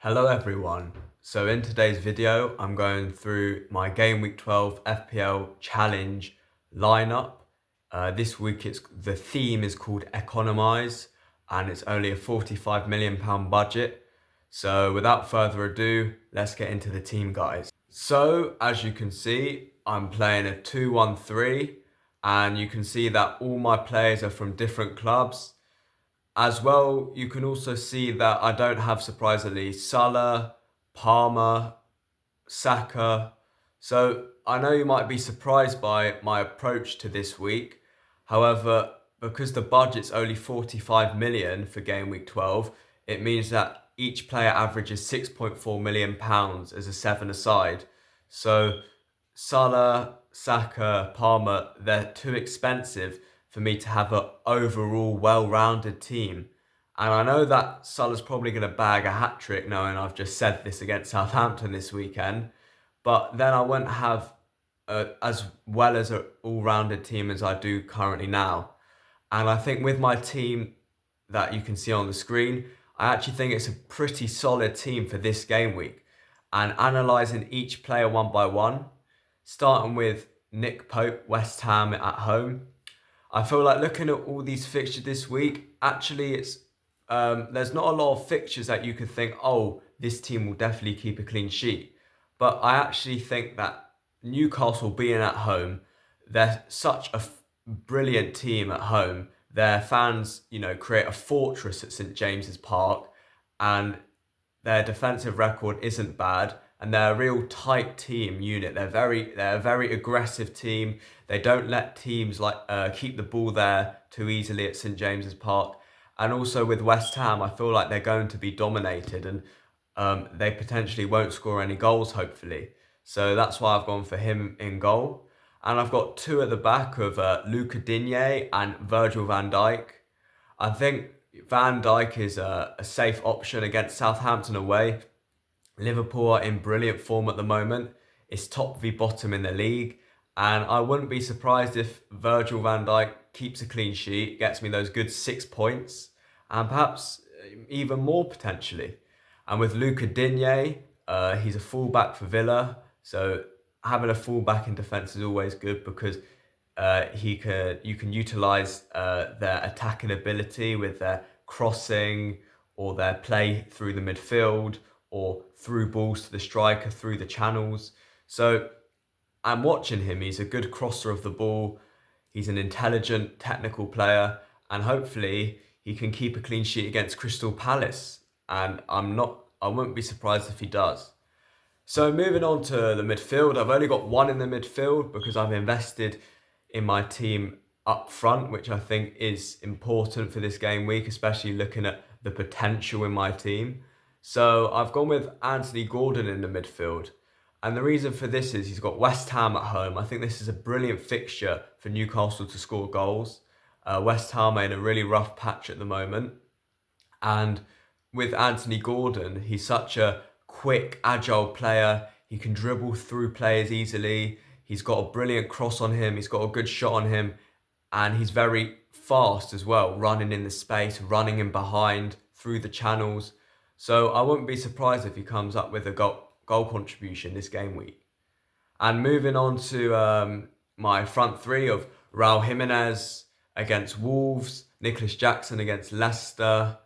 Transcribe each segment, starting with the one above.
Hello everyone. So in today's video, I'm going through my Game Week 12 FPL Challenge lineup. This week the theme is called Economise and it's only a £45 million budget. So without further ado, let's get into the team, guys. So as you can see, I'm playing a 2-1-3 and you can see that all my players are from different clubs. As well, you can also see that I don't have, surprisingly, Salah, Palmer, Saka. So I know you might be surprised by my approach to this week. However, because the budget's only 45 million for game week 12, it means that each player averages 6.4 million pounds as a seven-a-side. So Salah, Saka, Palmer, they're too expensive for me to have an overall well-rounded team. And I know that Salah's probably going to bag a hat-trick knowing I've just said this against Southampton this weekend. But then I won't have as well as an all-rounded team as I do currently now. And I think with my team that you can see on the screen, I actually think it's a pretty solid team for this game week. And analysing each player one by one, starting with Nick Pope, West Ham at home. I feel like looking at all these fixtures this week, actually there's not a lot of fixtures that you could think, oh, this team will definitely keep a clean sheet. But I actually think that Newcastle being at home, they're such a brilliant team at home. Their fans, create a fortress at St James's Park, and their defensive record isn't bad, and they're a real tight team unit. They're a very aggressive team. They don't let teams keep the ball there too easily at St James's Park. And also with West Ham, I feel like they're going to be dominated, and they potentially won't score any goals, hopefully. So that's why I've gone for him in goal. And I've got two at the back of Luca Digne and Virgil van Dijk. I think Van Dijk is a safe option against Southampton away. Liverpool are in brilliant form at the moment. It's top v bottom in the league. And I wouldn't be surprised if Virgil van Dijk keeps a clean sheet, gets me those good 6 points, and perhaps even more potentially. And with Luca Digne, he's a fullback for Villa. So having a fullback in defence is always good because you can utilise their attacking ability with their crossing or their play through the midfield or through balls to the striker through the channels. So I'm watching him. He's a good crosser of the ball. He's an intelligent, technical player, and hopefully he can keep a clean sheet against Crystal Palace. And I wouldn't be surprised if he does. So moving on to the midfield, I've only got one in the midfield because I've invested in my team up front, which I think is important for this game week, especially looking at the potential in my team. So I've gone with Anthony Gordon in the midfield. And the reason for this is he's got West Ham at home. I think this is a brilliant fixture for Newcastle to score goals. West Ham are in a really rough patch at the moment. And with Anthony Gordon, he's such a quick, agile player. He can dribble through players easily. He's got a brilliant cross on him. He's got a good shot on him. And he's very fast as well, running in the space, running in behind, through the channels. So I wouldn't be surprised if he comes up with a goal contribution this game week. And moving on to my front three of Raul Jimenez against Wolves, Nicholas Jackson against Leicester,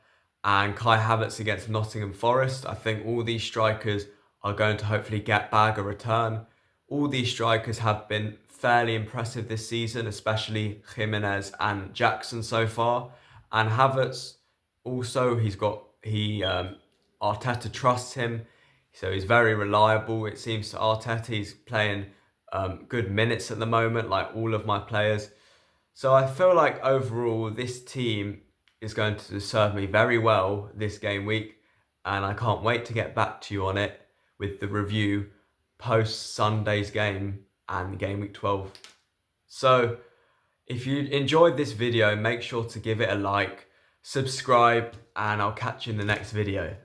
and Kai Havertz against Nottingham Forest. I think all these strikers are going to hopefully bag a return. All these strikers have been fairly impressive this season, especially Jimenez and Jackson so far. And Havertz also, Arteta trusts him, so he's very reliable. It seems to Arteta, he's playing good minutes at the moment, like all of my players. So I feel like overall this team is going to serve me very well this game week, and I can't wait to get back to you on it with the review post Sunday's game and game week 12. So if you enjoyed this video, make sure to give it a like, subscribe, and I'll catch you in the next video.